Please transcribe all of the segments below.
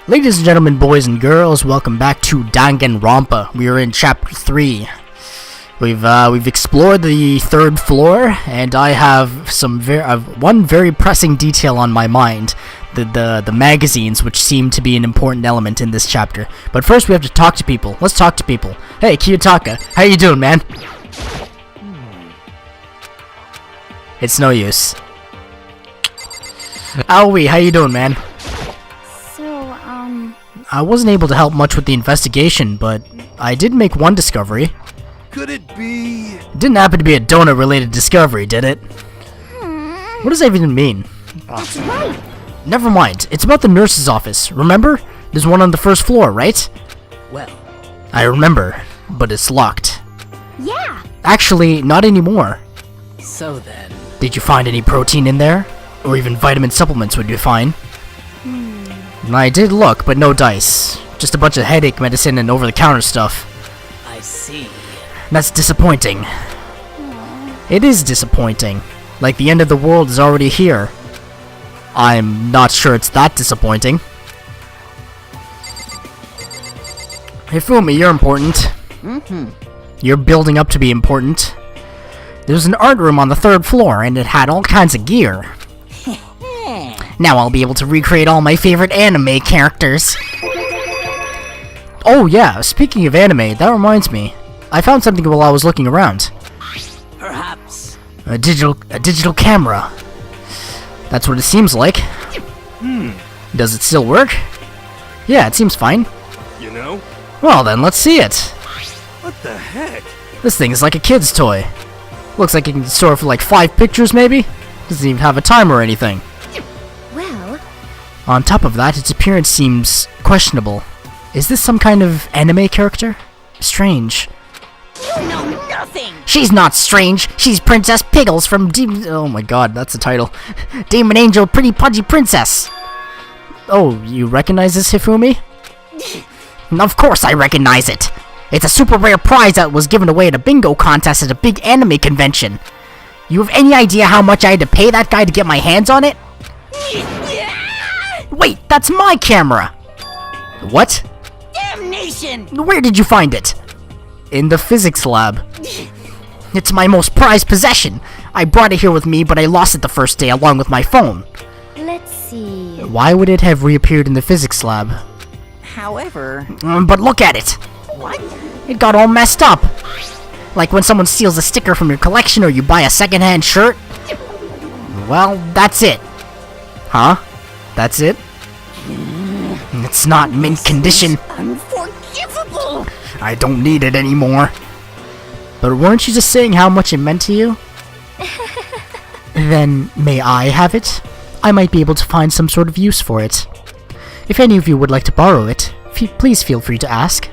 Ladies and gentlemen, boys and girls, welcome back to Danganronpa. We are in Chapter 3. We've explored the third floor, and I have one very pressing detail on my mind. The magazines, which seem to be an important element in this chapter. But first we have to talk to people. Let's talk to people. Hey, Kiyotaka, how you doing, man? It's no use. Aoi, how you doing, man? I wasn't able to help much with the investigation, but I did make one discovery. Could it be? It didn't happen to be a donut-related discovery, did it? What does that even mean? That's right. Never mind. It's about the nurse's office. Remember? There's one on the first floor, right? Well, I remember, but it's locked. Yeah. Actually, not anymore. so then. Did you find any protein in there? Or even vitamin supplements would be fine. I did look, but no dice. Just a bunch of headache medicine and over-the-counter stuff. I see. That's disappointing. It is disappointing. Like the end of the world is already here. I'm not sure it's that disappointing. Hey Fumi, you're important. You're building up to be important. There's an art room on the third floor, and it had all kinds of gear. Now I'll be able to recreate all my favorite anime characters. Oh yeah, speaking of anime, that reminds me. I found something while I was looking around. Perhaps. A digital camera. That's what it seems like. Does it still work? Yeah, it seems fine. You know? Well then, let's see it. What the heck? This thing is like a kid's toy. Looks like it can store for like 5 pictures maybe? Doesn't even have a timer or anything. Well, On top of that, its appearance seems questionable. Is this some kind of anime character? Strange. you know nothing. She's not strange. She's Princess Piggles from Oh my god, that's the title. Demon Angel Pretty Pudgy Princess. Oh, you recognize this, Hifumi? Of course I recognize it. It's a super rare prize that was given away at a bingo contest at a big anime convention. You have any idea how much I had to pay that guy to get my hands on it? Wait, that's my camera! What? Damnation. Where did you find it? In the physics lab. It's my most prized possession. I brought it here with me, but I lost it the first day along with my phone. Let's see. Why would it have reappeared in the physics lab? However, But look at it! what? It got all messed up! Like when someone steals a sticker from your collection or you buy a secondhand shirt? Well, that's it. Huh? That's it? It's not mint condition. Unforgivable. I don't need it anymore. But weren't you just saying how much it meant to you? Then, may I have it? I might be able to find some sort of use for it. If any of you would like to borrow it, please feel free to ask.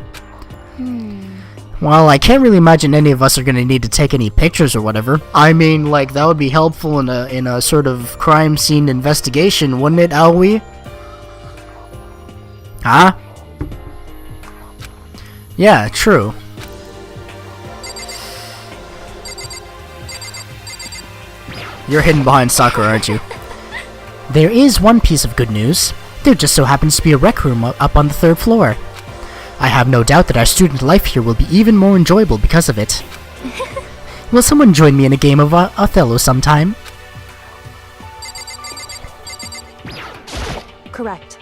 Well, I can't really imagine any of us are gonna need to take any pictures or whatever. I mean, like, that would be helpful in a sort of crime scene investigation, wouldn't it, Aoi? Huh? Yeah, true. You're hidden behind Sakura, aren't you? There is one piece of good news. There just so happens to be a rec room up on the third floor. I have no doubt that our student life here will be even more enjoyable because of it. Will someone join me in a game of Othello sometime? Correct.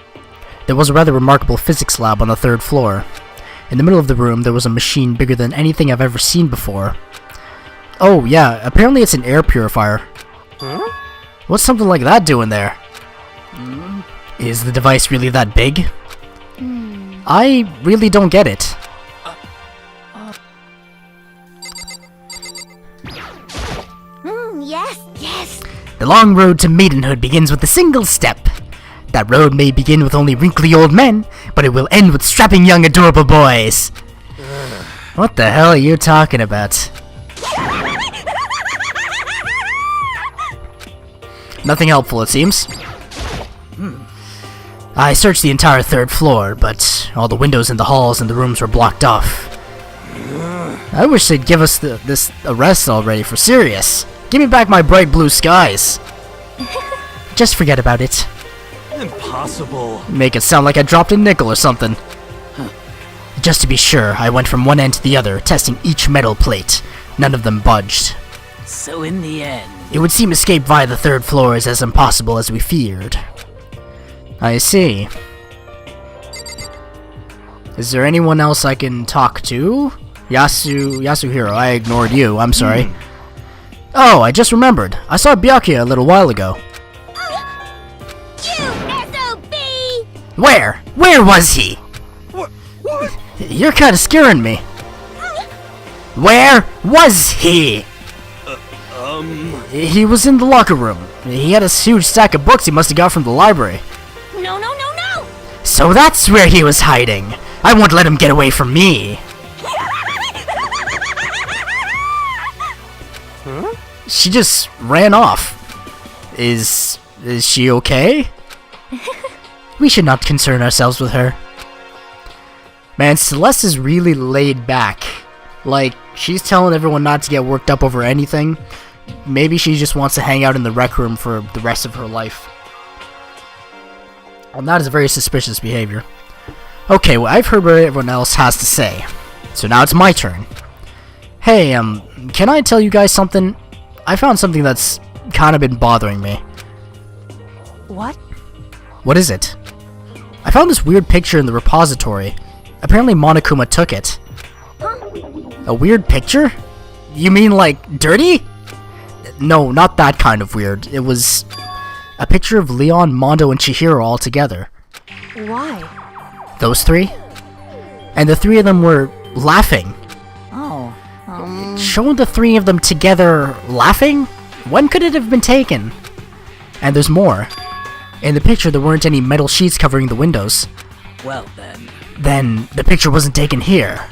There was a rather remarkable physics lab on the third floor. In the middle of the room, there was a machine bigger than anything I've ever seen before. Oh, yeah, apparently it's an air purifier. Huh? What's something like that doing there? Is the device really that big? I really don't get it. Yes. The long road to maidenhood begins with a single step. That road may begin with only wrinkly old men, but it will end with strapping young adorable boys. What the hell are you talking about? Nothing helpful, it seems. I searched the entire third floor, but all the windows in the halls and the rooms were blocked off. I wish they'd give us this arrest already for serious. Give me back my bright blue skies. Just forget about it. Impossible. Make it sound like I dropped a nickel or something. Just to be sure, I went from one end to the other, testing each metal plate. None of them budged. So in the end... It would seem escape via the third floor is as impossible as we feared. I see. Is there anyone else I can talk to? Yasuhiro, I ignored you, I'm sorry. Oh, I just remembered. I saw Byakuya a little while ago. You SOB! Where? Where was he? What? You're kinda scaring me. Where was he? He was in the locker room. He had a huge stack of books he must have got from the library. No, no, no, no! So that's where he was hiding. I won't let him get away from me. Huh? She just ran off. Is she okay? We should not concern ourselves with her. Man, Celeste is really laid back. Like, she's telling everyone not to get worked up over anything. Maybe she just wants to hang out in the rec room for the rest of her life. And that is very suspicious behavior. Okay, well, I've heard what everyone else has to say. So now it's my turn. Hey, can I tell you guys something? I found something that's kind of been bothering me. What? What is it? I found this weird picture in the repository. Apparently Monokuma took it. A weird picture? You mean like dirty? No, not that kind of weird. It was a picture of Leon, Mondo, and Chihiro all together. Why? Those three? And the three of them were laughing. Oh, Showing the three of them together laughing? When could it have been taken? And there's more. In the picture there weren't any metal sheets covering the windows. well then. Then the picture wasn't taken here.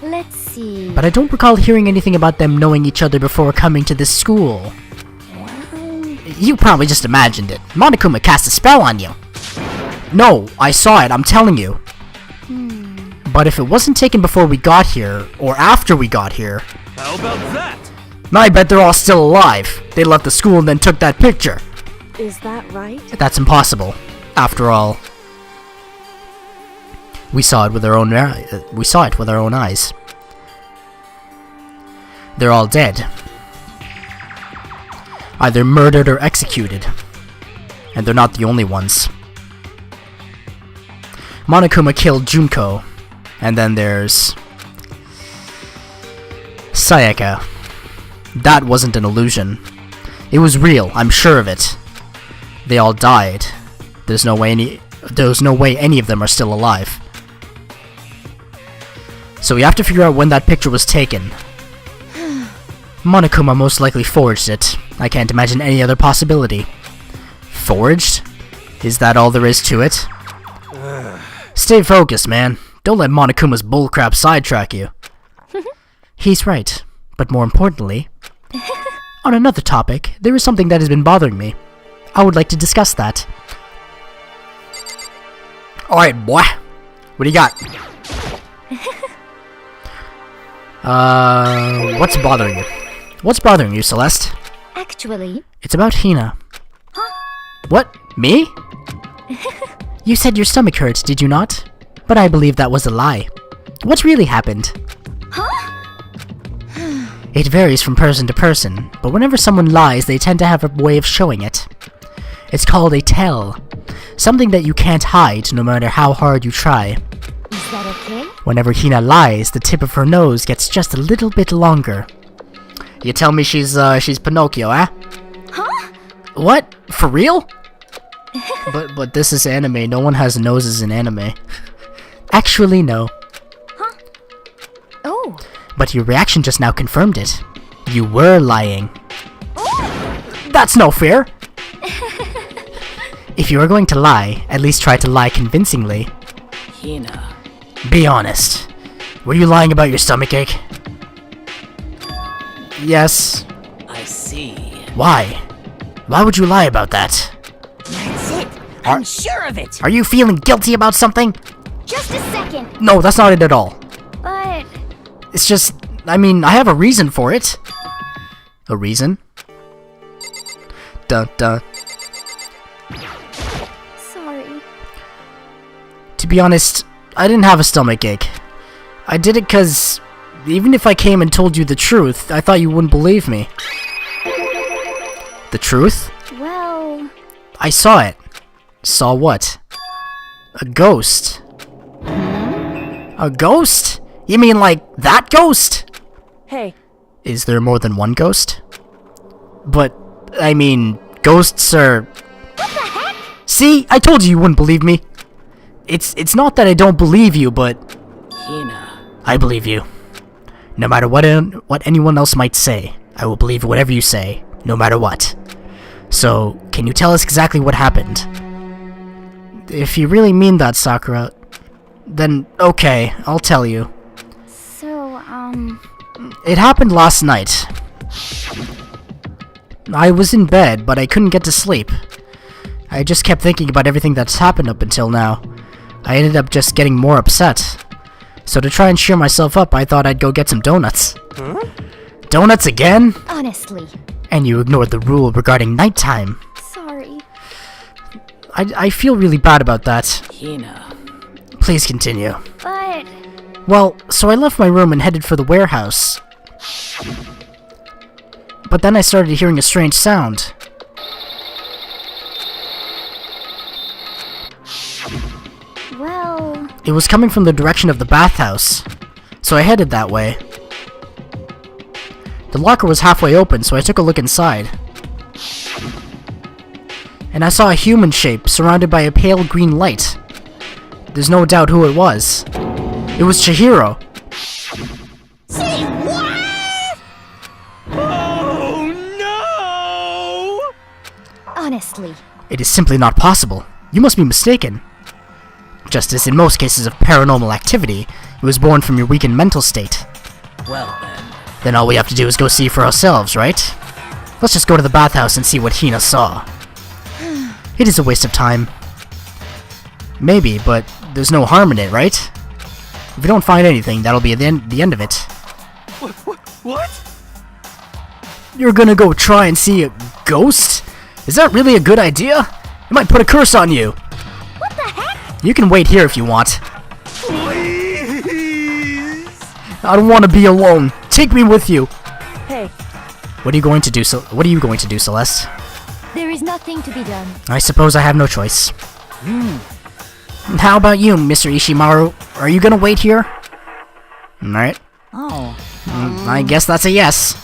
Let's see. But I don't recall hearing anything about them knowing each other before coming to this school. You probably just imagined it. Monokuma cast a spell on you. No, I saw it, I'm telling you. But if it wasn't taken before we got here, or after we got here, How about that? I bet they're all still alive. They left the school and then took that picture. Is that right? That's impossible. After all, we saw it with our own eyes. They're all dead. Either murdered or executed. And they're not the only ones. Monokuma killed Junko. And then there's Sayaka. That wasn't an illusion. It was real, I'm sure of it. They all died. There's no way any of them are still alive. So we have to figure out when that picture was taken. Monokuma most likely forged it. I can't imagine any other possibility. Forged? Is that all there is to it? Stay focused, man. Don't let Monokuma's bullcrap sidetrack you. He's right. But more importantly, on another topic, there is something that has been bothering me. I would like to discuss that. Alright, boy. What do you got? What's bothering you? What's bothering you, Celeste? Actually, It's about Hina. What? Me? You said your stomach hurt, did you not? But I believe that was a lie. What really happened? It varies from person to person, but whenever someone lies, they tend to have a way of showing it. It's called a tell. Something that you can't hide, no matter how hard you try. is that okay? Whenever Hina lies, the tip of her nose gets just a little bit longer. You tell me she's Pinocchio, eh? Huh? What? For real? But this is anime. No one has noses in anime. Actually, no. Oh. But your reaction just now confirmed it. You were lying. That's no fair! If you are going to lie, at least try to lie convincingly. Hina. Be honest. Were you lying about your stomachache? Yes. I see. Why? Why would you lie about that? That's it. Are- I'm sure of it. Are you feeling guilty about something? Just a second. No, that's not it at all. But It's just, I mean, I have a reason for it. A reason? Dun dun. sorry. To be honest, I didn't have a stomachache. I did it because even if I came and told you the truth, I thought you wouldn't believe me. The truth? Well... I saw it. Saw what? A ghost. A ghost? You mean like that ghost? Hey, Is there more than one ghost? But, I mean, ghosts are... What the heck? See? I told you you wouldn't believe me. It's not that I don't believe you, but... Hina. I believe you. No matter what anyone else might say, I will believe whatever you say, no matter what. So, can you tell us exactly what happened? If you really mean that, Sakura, then okay, I'll tell you. So, It happened last night. I was in bed, but I couldn't get to sleep. I just kept thinking about everything that's happened up until now. I ended up just getting more upset. So to try and cheer myself up, I thought I'd go get some donuts. Huh? Donuts again? honestly, And you ignored the rule regarding nighttime. sorry. I feel really bad about that. Hina. Please continue. But... Well, so I left my room and headed for the warehouse. But then I started hearing a strange sound. Well... It was coming from the direction of the bathhouse, so I headed that way. The locker was halfway open, so I took a look inside. And I saw a human shape surrounded by a pale green light. There's no doubt who it was. It was Chihiro. Say what? Oh no! Honestly. It is simply not possible. You must be mistaken. Just as in most cases of paranormal activity, it was born from your weakened mental state. Well then. Then all we have to do is go see for ourselves, right? Let's just go to the bathhouse and see what Hina saw. It is a waste of time. Maybe, but there's no harm in it, right? If we don't find anything, that'll be the end of it. What? You're gonna go try and see a ghost? Is that really a good idea? It might put a curse on you. What the heck? You can wait here if you want. Please! I don't want to be alone. Take me with you. hey, What are you going to do, Celeste? There is nothing to be done. I suppose I have no choice. How about you, Mr. Ishimaru? Are you gonna wait here? Alright. Oh. I guess that's a yes.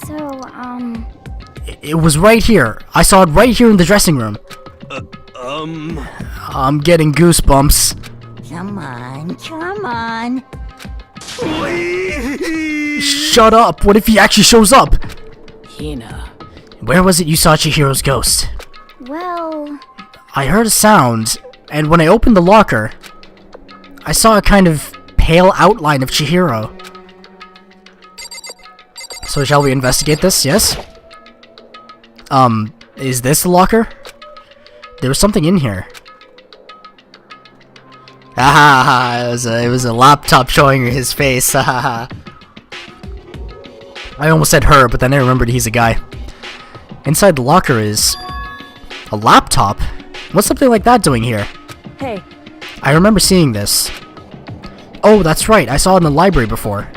So, It was right here. I saw it right here in the dressing room. I'm getting goosebumps. Come on, come on. Please! Shut up! What if he actually shows up? Hina. Where was it you saw Chihiro's ghost? well... I heard a sound, and when I opened the locker, I saw a kind of pale outline of Chihiro. So shall we investigate this, yes? Is this the locker? There was something in here. Ah, it was a laptop showing his face. I almost said her, but then I remembered he's a guy. Inside the locker is a laptop. What's something like that doing here? hey, I remember seeing this. Oh, that's right. I saw it in the library before.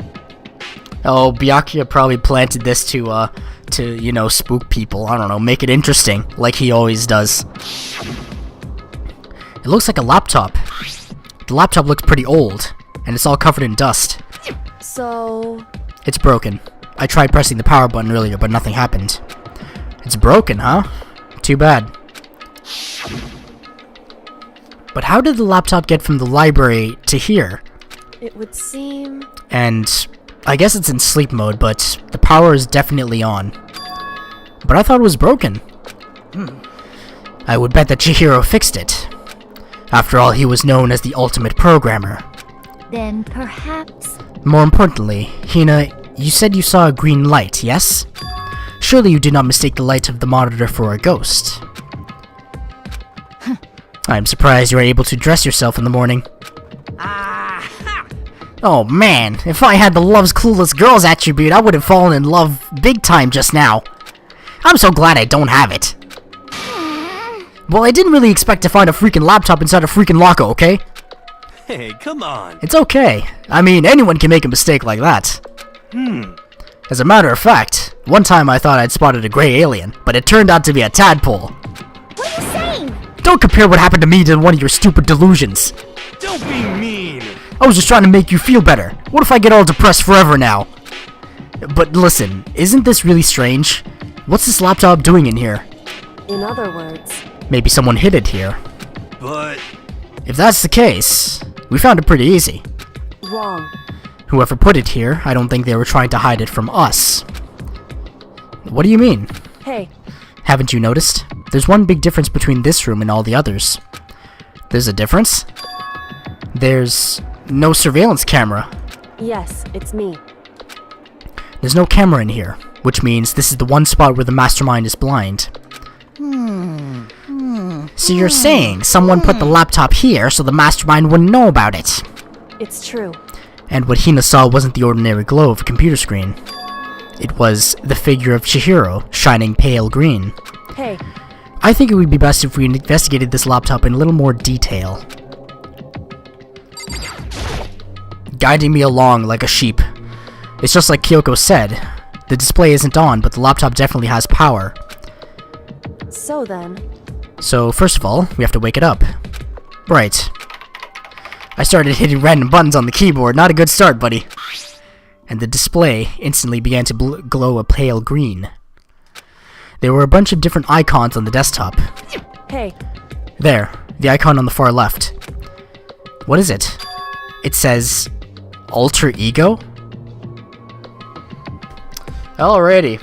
Oh, Byakuya probably planted this to you know, spook people. I don't know, make it interesting, like he always does. It looks like a laptop. The laptop looks pretty old, and it's all covered in dust. so... It's broken. I tried pressing the power button earlier, but nothing happened. It's broken, huh? Too bad. But how did the laptop get from the library to here? It would seem... And I guess it's in sleep mode, but the power is definitely on. But I thought it was broken. I would bet that Chihiro fixed it. After all, he was known as the ultimate programmer. Then perhaps... More importantly, Hina, you said you saw a green light, yes? Surely you did not mistake the light of the monitor for a ghost. I'm surprised you were able to dress yourself in the morning. Oh man, if I had the love's clueless girls attribute, I would have fallen in love big time just now. I'm so glad I don't have it. Well, I didn't really expect to find a freaking laptop inside a freaking locker, okay? Hey, come on. It's okay. I mean, anyone can make a mistake like that. As a matter of fact, one time I thought I'd spotted a gray alien, but it turned out to be a tadpole. What are you saying? Don't compare what happened to me to one of your stupid delusions. Don't be mean. I was just trying to make you feel better. What if I get all depressed forever now? But listen, isn't this really strange? What's this laptop doing in here? In other words, Maybe someone hid it here. But If that's the case, we found it pretty easy. wrong. Whoever put it here, I don't think they were trying to hide it from us. What do you mean? Hey, Haven't you noticed? There's one big difference between this room and all the others. There's a difference? There's no surveillance camera. yes, it's me. There's no camera in here, which means this is the one spot where the mastermind is blind. So you're saying someone put the laptop here so the mastermind wouldn't know about it? It's true. And what Hina saw wasn't the ordinary glow of a computer screen. It was the figure of Chihiro, shining pale green. Hey, I think it would be best if we investigated this laptop in a little more detail. Guiding me along like a sheep. It's just like Kyoko said. The display isn't on, but the laptop definitely has power. so then, So, first of all, we have to wake it up. Right. I started hitting random buttons on the keyboard. Not a good start, buddy. And the display instantly began to glow a pale green. There were a bunch of different icons on the desktop. hey, There, the icon on the far left. What is it? It says alter ego? Alrighty.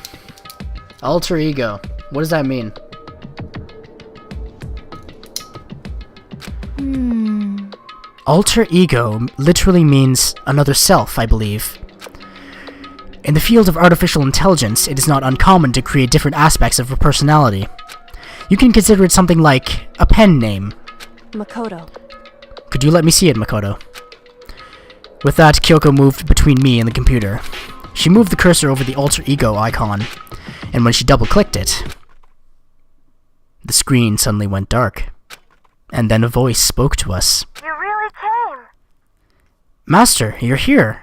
Alter ego. What does that mean? Alter ego literally means another self, I believe. In the field of artificial intelligence, it is not uncommon to create different aspects of a personality. You can consider it something like a pen name. Makoto. Could you let me see it, Makoto? With that, Kyoko moved between me and the computer. She moved the cursor over the alter ego icon, and when she double-clicked it, the screen suddenly went dark. And then a voice spoke to us. You really came. Master, you're here.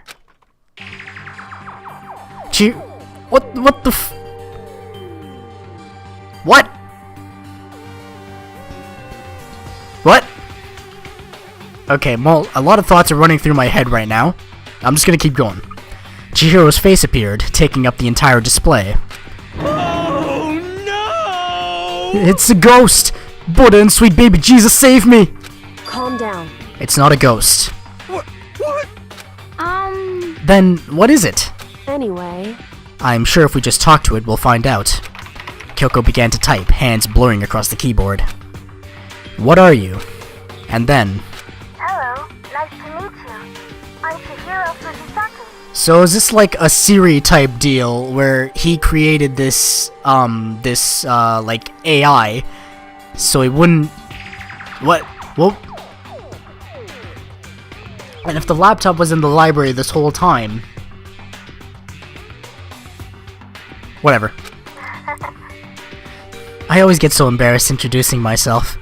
What the What? What? Okay, well, a lot of thoughts are running through my head right now. I'm just gonna keep going. Chihiro's face appeared, taking up the entire display. oh no! It's a ghost! Buddha and sweet baby Jesus, save me! Calm down. It's not a ghost. What? Then, what is it? Anyway, I'm sure if we just talk to it, we'll find out. Kyoko began to type, hands blurring across the keyboard. What are you? And then... Hello, nice to meet you. I'm Chihiro Fujisaki. So is this like a Siri type deal where he created this, like AI, so it wouldn't... What? Well... And if the laptop was in the library this whole time... Whatever. I always get so embarrassed introducing myself.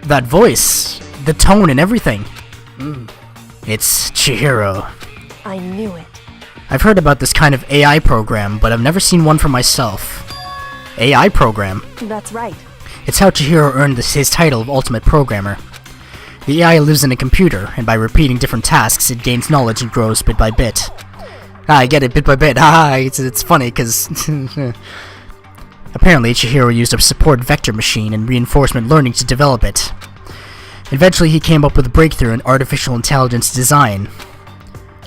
That voice, the tone and everything. It's Chihiro. I knew it. I've heard about this kind of AI program, but I've never seen one for myself. AI program? That's right. It's how Chihiro earned his title of Ultimate Programmer. The AI lives in a computer, and by repeating different tasks, it gains knowledge and grows bit by bit. I get it, bit by bit. It's funny, because... Apparently, Chihiro used a support vector machine and reinforcement learning to develop it. Eventually, he came up with a breakthrough in artificial intelligence design.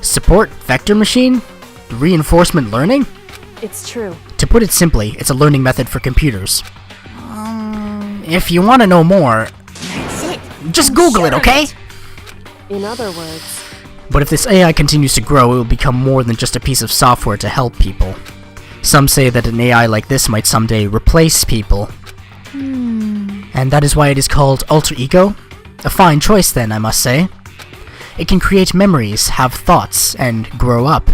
Support vector machine? Reinforcement learning? It's true. To put it simply, it's a learning method for computers. If you want to know more, That's it. just Google it, okay? In other words, But if this AI continues to grow, it will become more than just a piece of software to help people. Some say that an AI like this might someday replace people. And that is why it is called Alter Ego? A fine choice then, I must say. It can create memories, have thoughts, and grow up.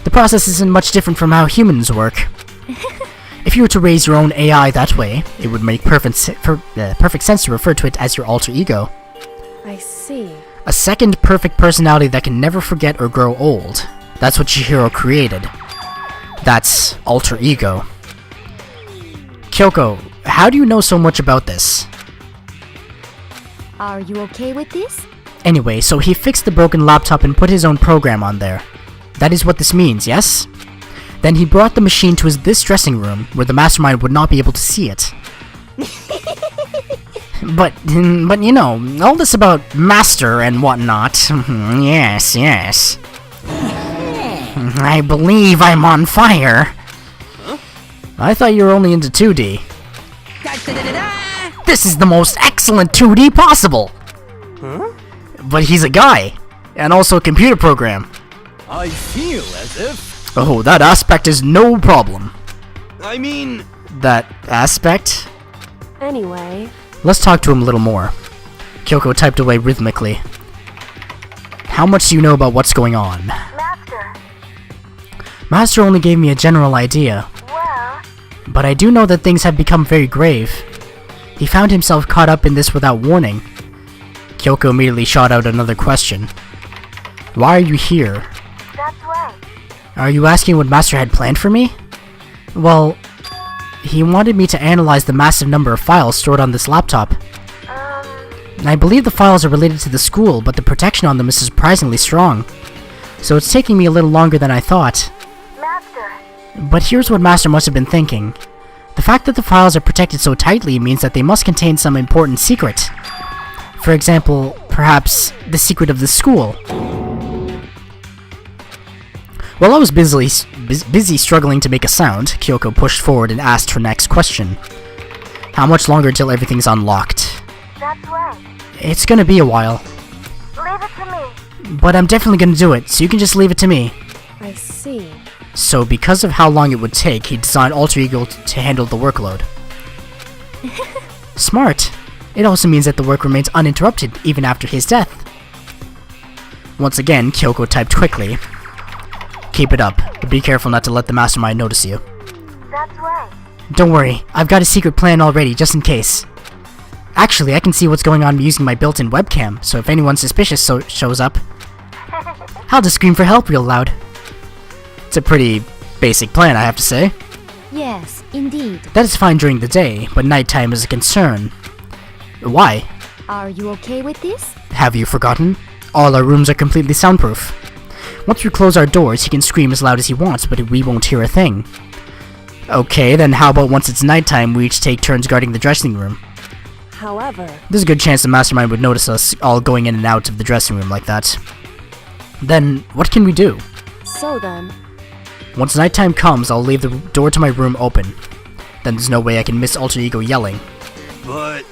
The process isn't much different from how humans work. If you were to raise your own AI that way, it would make perfect sense to refer to it as your alter ego. I see. A second perfect personality that can never forget or grow old. That's what Chihiro created. That's alter ego. Kyoko, how do you know so much about this? Are you okay with this? Anyway, so he fixed the broken laptop and put his own program on there. That is what this means, yes? Then he brought the machine to this dressing room, where the mastermind would not be able to see it. But you know, all this about master and whatnot. Yes, yes. I believe I'm on fire. I thought you were only into 2D. This is the most excellent 2D possible! Huh? But he's a guy, and also a computer program. I feel as if... Oh, that aspect is no problem. I mean... That aspect? Anyway, Let's talk to him a little more. Kyoko typed away rhythmically. How much do you know about what's going on? Master, Master only gave me a general idea, well, but I do know that things have become very grave. He found himself caught up in this without warning. Kyoko immediately shot out another question. Why are you here? that's right. Are you asking what Master had planned for me? Well, he wanted me to analyze the massive number of files stored on this laptop. I believe the files are related to the school, but the protection on them is surprisingly strong. So it's taking me a little longer than I thought. Master, But here's what Master must have been thinking. The fact that the files are protected so tightly means that they must contain some important secret. For example, perhaps the secret of the school. While I was busy struggling to make a sound, Kyoko pushed forward and asked her next question. How much longer till everything's unlocked? that's right. It's gonna be a while, Leave it to me. but I'm definitely gonna do it, so you can just leave it to me. I see. So because of how long it would take, he designed Alter Ego to handle the workload. Smart. It also means that the work remains uninterrupted even after his death. Once again, Kyoko typed quickly. Keep it up, but be careful not to let the mastermind notice you. That's right. Don't worry, I've got a secret plan already, just in case. Actually, I can see what's going on using my built-in webcam, so if anyone suspicious shows up, I'll just scream for help real loud. It's a pretty basic plan, I have to say. Yes, indeed. That is fine during the day, but nighttime is a concern. Why? Are you okay with this? Have you forgotten? All our rooms are completely soundproof. Once we close our doors, he can scream as loud as he wants, but we won't hear a thing. Okay, then how about once it's nighttime, we each take turns guarding the dressing room? However, There's a good chance the mastermind would notice us all going in and out of the dressing room like that. Then, what can we do? so then, Once nighttime comes, I'll leave the door to my room open. Then there's no way I can miss Alter Ego yelling. But...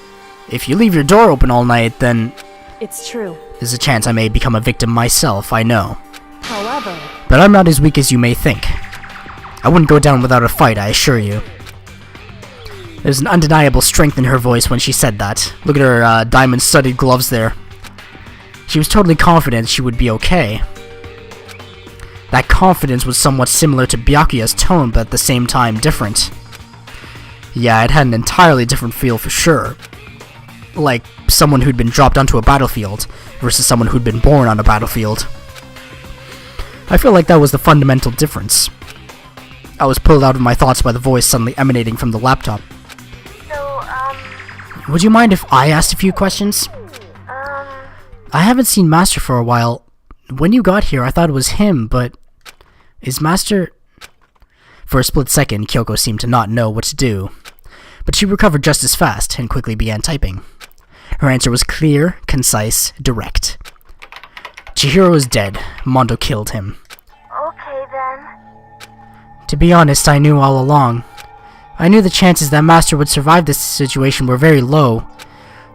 If you leave your door open all night, then it's true. there's a chance I may become a victim myself, I know. However, But I'm not as weak as you may think. I wouldn't go down without a fight, I assure you. There's an undeniable strength in her voice when she said that. Look at her diamond-studded gloves there. She was totally confident she would be okay. That confidence was somewhat similar to Byakuya's tone, but at the same time different. Yeah, it had an entirely different feel for sure. Like someone who'd been dropped onto a battlefield versus someone who'd been born on a battlefield. I feel like that was the fundamental difference. I was pulled out of my thoughts by the voice suddenly emanating from the laptop. So, Would you mind if I asked a few questions? I haven't seen Master for a while. When you got here, I thought it was him, but... Is Master... For a split second, Kyoko seemed to not know what to do. But she recovered just as fast, and quickly began typing. Her answer was clear, concise, direct. Chihiro is dead. Mondo killed him. okay then. To be honest, I knew all along. I knew the chances that Master would survive this situation were very low.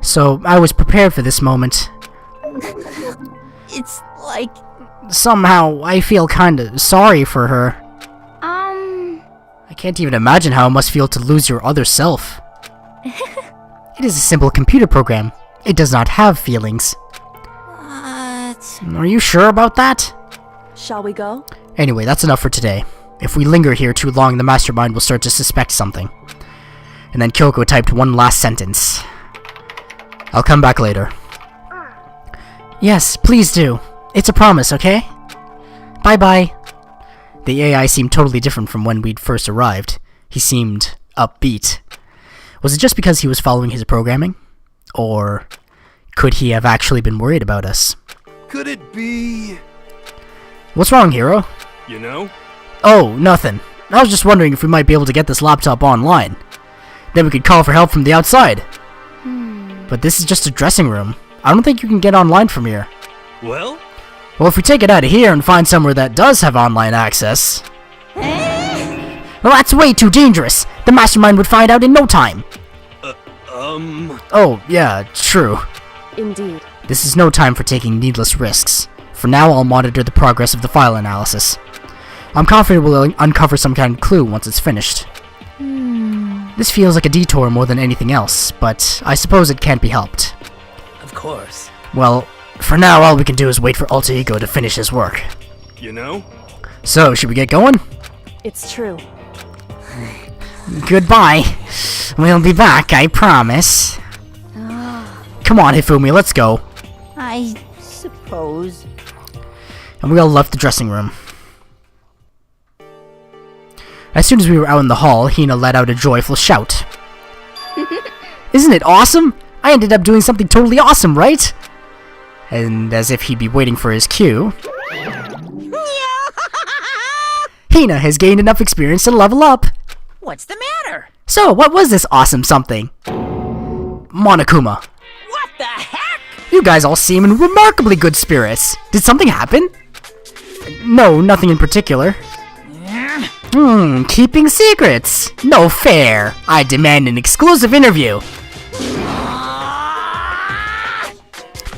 So, I was prepared for this moment. It's like... Somehow, I feel kinda sorry for her. I can't even imagine how it must feel to lose your other self. It is a simple computer program. It does not have feelings. What? Are you sure about that? shall we go? Anyway, that's enough for today. If we linger here too long, the mastermind will start to suspect something. And then Kyoko typed one last sentence. I'll come back later. Yes, please do. It's a promise, okay? Bye-bye. The AI seemed totally different from when we'd first arrived. He seemed upbeat. Was it just because he was following his programming? Or could he have actually been worried about us? Could it be... What's wrong, hero? You know? Oh, nothing. I was just wondering if we might be able to get this laptop online. Then we could call for help from the outside. But this is just a dressing room. I don't think you can get online from here. Well? Well, if we take it out of here and find somewhere that does have online access... Well, that's way too dangerous. The mastermind would find out in no time. Oh, yeah, true. Indeed. This is no time for taking needless risks. For now, I'll monitor the progress of the file analysis. I'm confident we'll uncover some kind of clue once it's finished. This feels like a detour more than anything else, but I suppose it can't be helped. Of course. Well, for now, all we can do is wait for Alter Ego to finish his work. You know? So, should we get going? It's true. Goodbye. We'll be back, I promise. Come on, Hifumi, let's go. I suppose. And we all left the dressing room. As soon as we were out in the hall, Hina let out a joyful shout. Isn't it awesome? I ended up doing something totally awesome, right? And as if he'd be waiting for his cue, Hina has gained enough experience to level up. What's the matter? So, what was this awesome something? Monokuma. What the heck? You guys all seem in remarkably good spirits. Did something happen? No, nothing in particular. Keeping secrets. No fair. I demand an exclusive interview.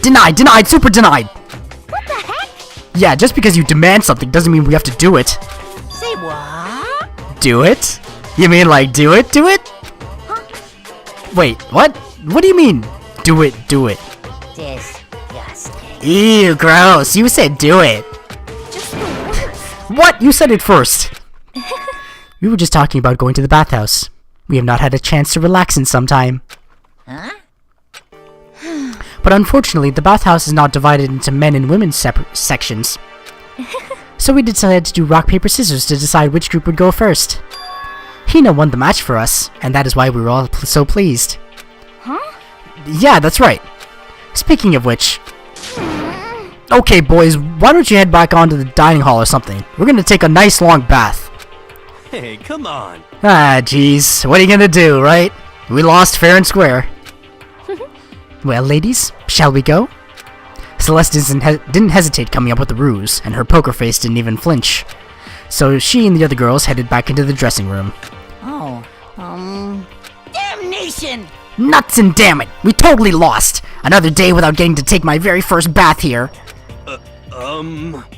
Denied, super denied. What the heck? Yeah, just because you demand something doesn't mean we have to do it. Say what? Do it? You mean like do it? Wait, what? What do you mean, do it? Disgusting. Ew, gross. You said do it. Just the worst. What? You said it first. We were just talking about going to the bathhouse. We have not had a chance to relax in some time. Huh? But unfortunately, the bathhouse is not divided into men and women's separate sections. So we decided to do rock, paper, scissors to decide which group would go first. Hina won the match for us, and that is why we were all so pleased. Huh? Yeah, that's right. Speaking of which... Okay, boys, why don't you head back onto the dining hall or something? We're gonna take a nice long bath. Hey, come on. Ah, jeez. What are you gonna do, right? We lost fair and square. Well, ladies, shall we go? Celeste didn't hesitate coming up with the ruse, and her poker face didn't even flinch. So she and the other girls headed back into the dressing room. Oh, damnation! Nuts and damn it! We totally lost! Another day without getting to take my very first bath here.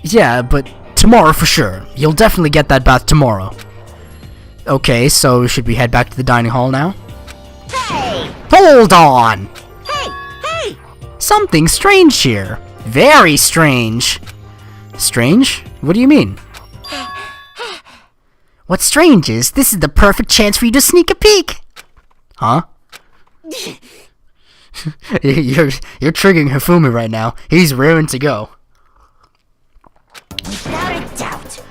Yeah, but tomorrow for sure. You'll definitely get that bath tomorrow. Okay, so should we head back to the dining hall now? Hey! Hold on! Hey! Something strange here. Very strange. Strange? What do you mean? What's strange is, this is the perfect chance for you to sneak a peek. Huh? You're triggering Hifumi right now. He's raring to go. Without a doubt.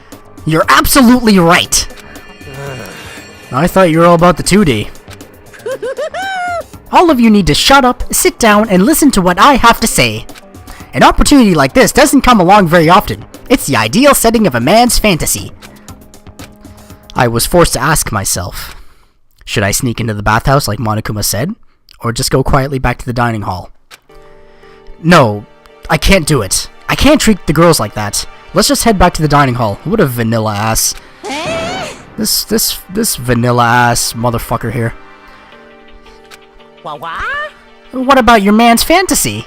You're absolutely right. I thought you were all about the 2D. All of you need to shut up, sit down, and listen to what I have to say. An opportunity like this doesn't come along very often. It's the ideal setting of a man's fantasy. I was forced to ask myself, should I sneak into the bathhouse like Monokuma said, or just go quietly back to the dining hall? No, I can't do it. I can't treat the girls like that. Let's just head back to the dining hall. What a vanilla ass. This vanilla ass motherfucker here. What? What about your man's fantasy?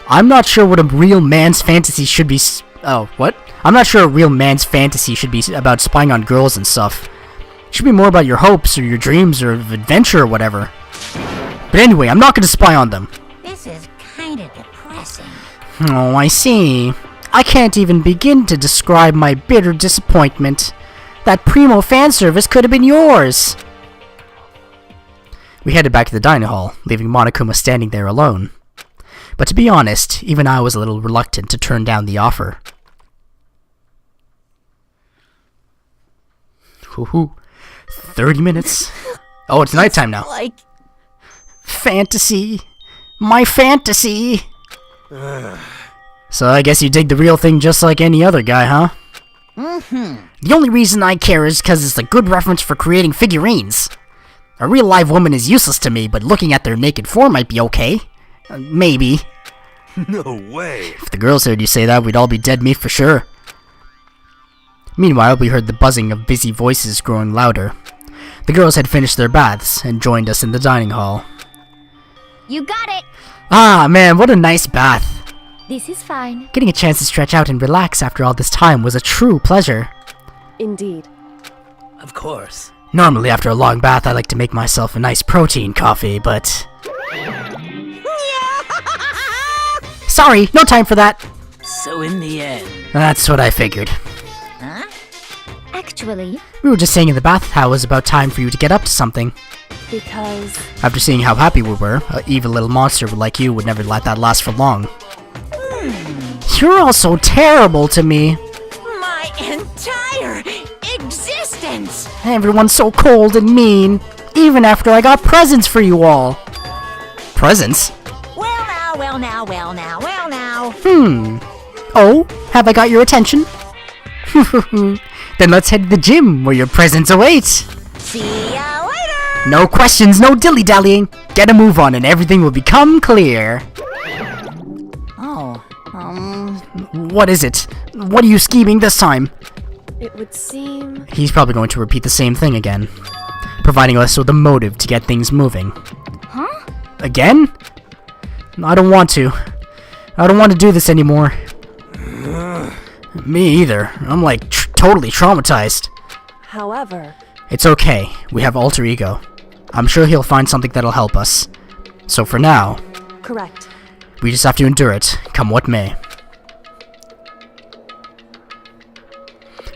I'm not sure what a real man's fantasy should be. Oh, what? I'm not sure a real man's fantasy should be about spying on girls and stuff. It should be more about your hopes or your dreams or adventure or whatever. But anyway, I'm not going to spy on them. This is kinda depressing. Oh, I see. I can't even begin to describe my bitter disappointment. That primo fan service could have been yours! We headed back to the dining hall, leaving Monokuma standing there alone. But to be honest, even I was a little reluctant to turn down the offer. Woohoo. 30 minutes. Oh, it's nighttime now. Like, Fantasy. My fantasy. So I guess you dig the real thing just like any other guy, huh? The only reason I care is because it's a good reference for creating figurines. A real live woman is useless to me, but looking at their naked form might be okay. Maybe. No way. If the girls heard you say that, we'd all be dead meat for sure. Meanwhile, we heard the buzzing of busy voices growing louder. The girls had finished their baths and joined us in the dining hall. You got it! Ah, man, what a nice bath. This is fine. Getting a chance to stretch out and relax after all this time was a true pleasure. Indeed. Of course. Normally, after a long bath, I like to make myself a nice protein coffee, but... Sorry, no time for that. so in the end. That's what I figured. Huh? Actually, We were just saying in the bath how it was about time for you to get up to something. Because After seeing how happy we were, an evil little monster like you would never let that last for long. You're all so terrible to me. My entire existence! Everyone's so cold and mean, even after I got presents for you all. Presents? Well now. Oh, have I got your attention? Then let's head to the gym where your presents await. See ya later! No questions, no dilly-dallying. Get a move on and everything will become clear. Oh, What is it? What are you scheming this time? it would seem... He's probably going to repeat the same thing again, providing us with a motive to get things moving. Huh? Again? I don't want to. I don't want to do this anymore. Me either. I'm like totally traumatized. However, It's okay. We have alter ego. I'm sure he'll find something that'll help us. So for now, correct. we just have to endure it, come what may.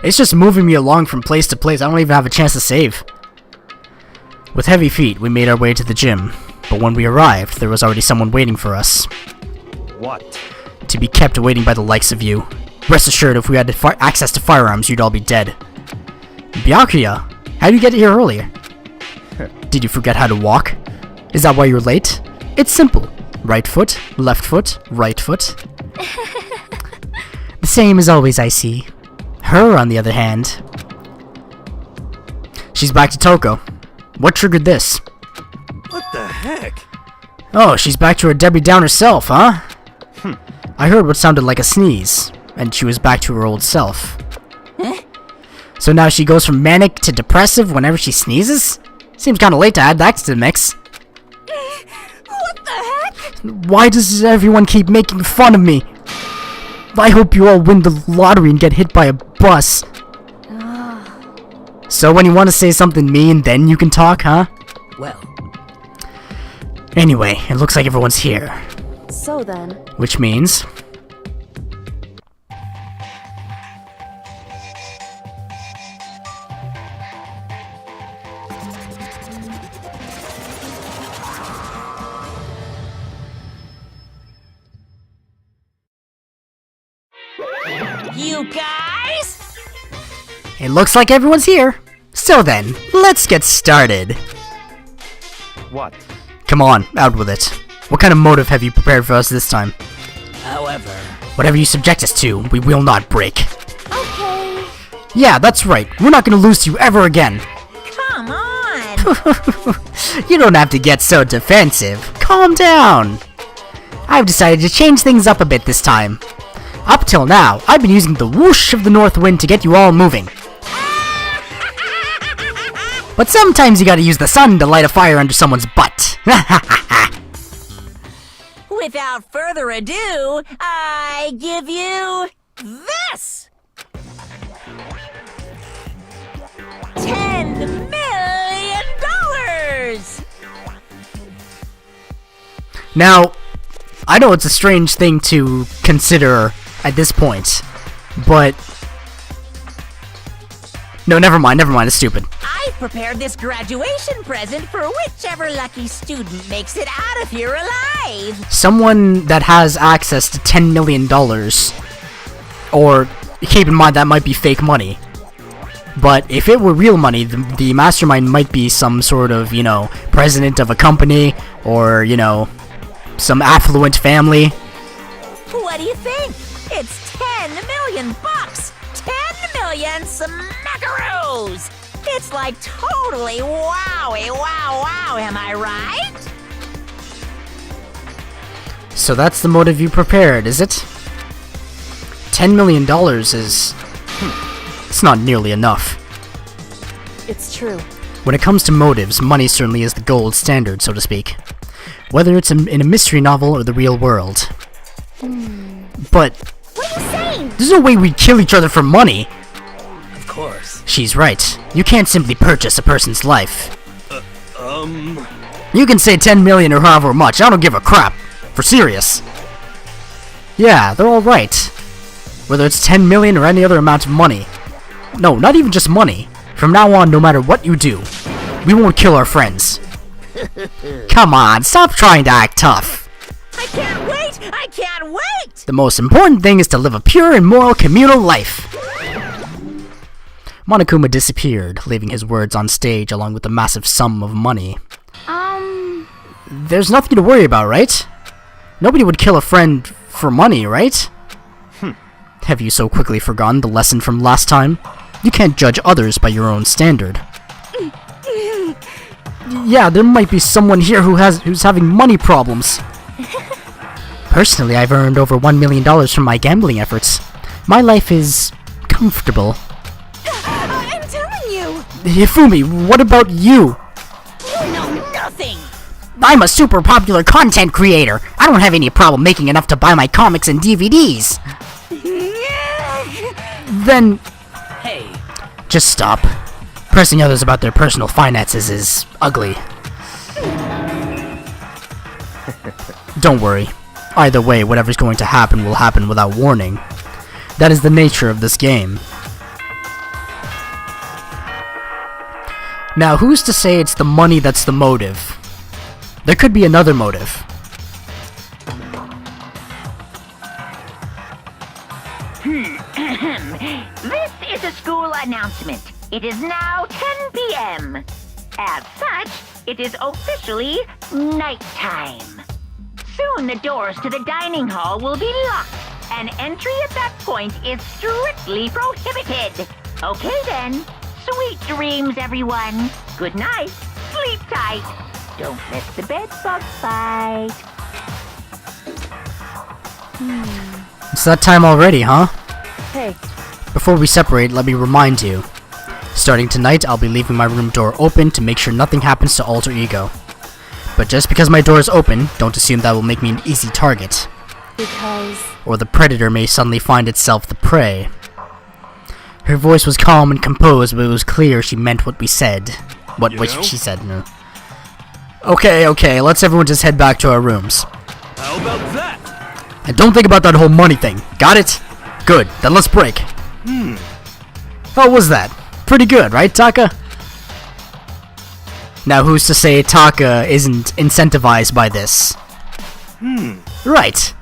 It's just moving me along from place to place. I don't even have a chance to save. With heavy feet, we made our way to the gym. But when we arrived, there was already someone waiting for us. What? To be kept waiting by the likes of you. Rest assured, if we had access to firearms, you'd all be dead. Byakuya, how did you get here earlier? Did you forget how to walk? Is that why you're late? It's simple. Right foot, left foot, right foot. The same as always, I see. Her, on the other hand... She's back to Toko. What triggered this? What the heck? Oh, she's back to her Debbie Downer self, huh? I heard what sounded like a sneeze, and she was back to her old self. So now she goes from manic to depressive whenever she sneezes? Seems kinda late to add that to the mix. what the heck? Why does everyone keep making fun of me? I hope you all win the lottery and get hit by a bus. So when you want to say something mean, then you can talk, huh? Well, Anyway, it looks like everyone's here. So then, Which means... you guys? It looks like everyone's here. So then, let's get started. What? Come on, out with it. What kind of motive have you prepared for us this time? However, Whatever you subject us to, we will not break. okay. Yeah, that's right. We're not gonna lose to you ever again. come on! You don't have to get so defensive. Calm down. I've decided to change things up a bit this time. Up till now, I've been using the whoosh of the north wind to get you all moving. But sometimes you gotta use the sun to light a fire under someone's butt. Without further ado, I give you this! $10 million! Now, I know it's a strange thing to consider at this point, but No, never mind, it's stupid. I've prepared this graduation present for whichever lucky student makes it out of here alive. Someone that has access to $10 million, or keep in mind that might be fake money. But if it were real money, the mastermind might be some sort of, you know, president of a company, or, you know, some affluent family. What do you think? It's 10 million bucks! 10 million smackaroos! It's like totally wowie wow, am I right? So that's the motive you prepared, is it? $10 million is... it's not nearly enough. It's true. When it comes to motives, money certainly is the gold standard, so to speak. Whether it's in a mystery novel or the real world. But... What are you saying? there's no way we'd kill each other for money! Of course. She's right. You can't simply purchase a person's life. You can say 10 million or however much, I don't give a crap. For serious. Yeah, they're all right. Whether it's 10 million or any other amount of money. No, not even just money. From now on, no matter what you do, we won't kill our friends. Come on, stop trying to act tough. I can't wait! I can't wait! The most important thing is to live a pure and moral communal life. Monokuma disappeared, leaving his words on stage along with a massive sum of money. There's nothing to worry about, right? Nobody would kill a friend for money, right? Have you so quickly forgotten the lesson from last time? You can't judge others by your own standard. Yeah, there might be someone here who's having money problems. Personally, I've earned over $1 million from my gambling efforts. My life is comfortable. I'm telling you! Hifumi, what about you? You know nothing! I'm a super popular content creator. I don't have any problem making enough to buy my comics and DVDs. Then... Hey. just stop. Pressing others about their personal finances is ugly. Don't worry. Either way, whatever's going to happen will happen without warning. That is the nature of this game. Now, who's to say it's the money that's the motive? There could be another motive. This is a school announcement. It is now 10 p.m. As such, it is officially nighttime. Soon the doors to the dining hall will be locked, and entry at that point is strictly prohibited. Okay then. Sweet dreams, everyone. Good night. Sleep tight. Don't let the bed bug bite. It's that time already, huh? Hey, Before we separate, let me remind you. Starting tonight, I'll be leaving my room door open to make sure nothing happens to Alter Ego. But just because my door is open, don't assume that will make me an easy target. because... Or the predator may suddenly find itself the prey. Her voice was calm and composed, but it was clear she meant what we said. What she said, no. Okay, let's everyone just head back to our rooms. How about that? And don't think about that whole money thing. Got it? Good, then let's break. How was that? Pretty good, right, Taka? Now who's to say Taka isn't incentivized by this? Right.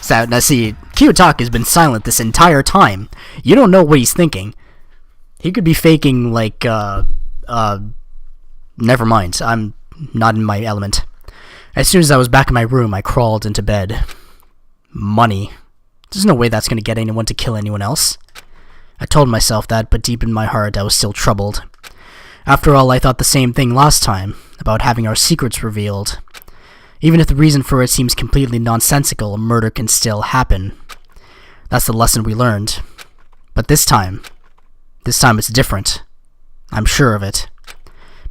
So, now see, Kiyotaka's been silent this entire time. You don't know what he's thinking. He could be faking, like, never mind. I'm not in my element. As soon as I was back in my room, I crawled into bed. Money. There's no way that's gonna get anyone to kill anyone else. I told myself that, but deep in my heart, I was still troubled. After all, I thought the same thing last time, about having our secrets revealed. Even if the reason for it seems completely nonsensical, a murder can still happen. That's the lesson we learned. But this time it's different. I'm sure of it.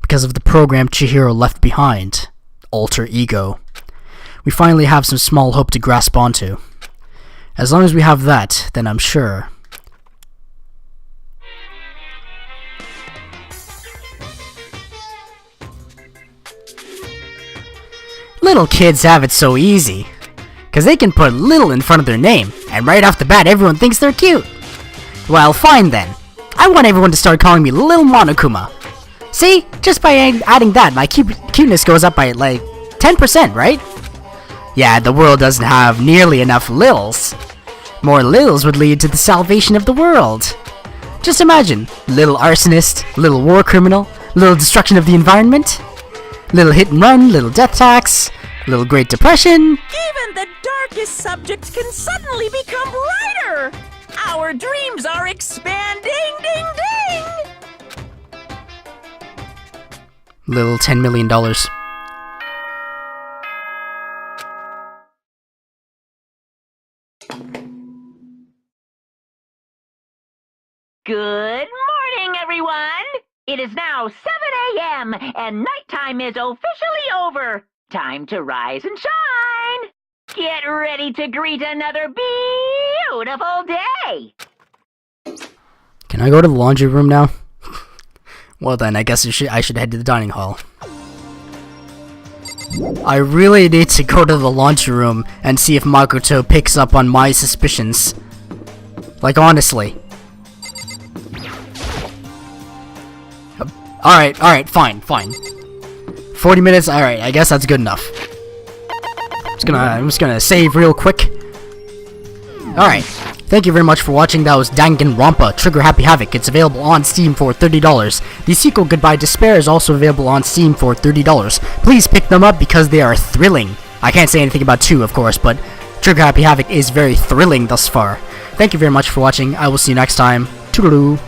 Because of the program Chihiro left behind, Alter Ego. We finally have some small hope to grasp onto. As long as we have that, then I'm sure. Little kids have it so easy. Cause they can put little in front of their name, and right off the bat everyone thinks they're cute. Well, fine then. I want everyone to start calling me Lil Monokuma. See? Just by adding that, my cuteness goes up by, like, 10%, right? Yeah, the world doesn't have nearly enough Lils. More Lils would lead to the salvation of the world. Just imagine, little arsonist, little war criminal, little destruction of the environment, little hit and run, little death tax, little Great Depression. Even the darkest subject can suddenly become brighter. Our dreams are expanding, ding ding. Little $10 million. Good morning, everyone! It is now 7 a.m. and nighttime is officially over. Time to rise and shine! Get ready to greet another beautiful day! Can I go to the laundry room now? Well then, I guess I should head to the dining hall. I really need to go to the laundry room and see if Makoto picks up on my suspicions. Like, honestly. Alright, fine. 40 minutes, alright, I guess that's good enough. I'm just gonna save real quick. Alright, thank you very much for watching. That was Danganronpa, Trigger Happy Havoc. It's available on Steam for $30. The sequel, Goodbye Despair, is also available on Steam for $30. Please pick them up because they are thrilling. I can't say anything about 2, of course, but Trigger Happy Havoc is very thrilling thus far. Thank you very much for watching. I will see you next time. Toodaloo.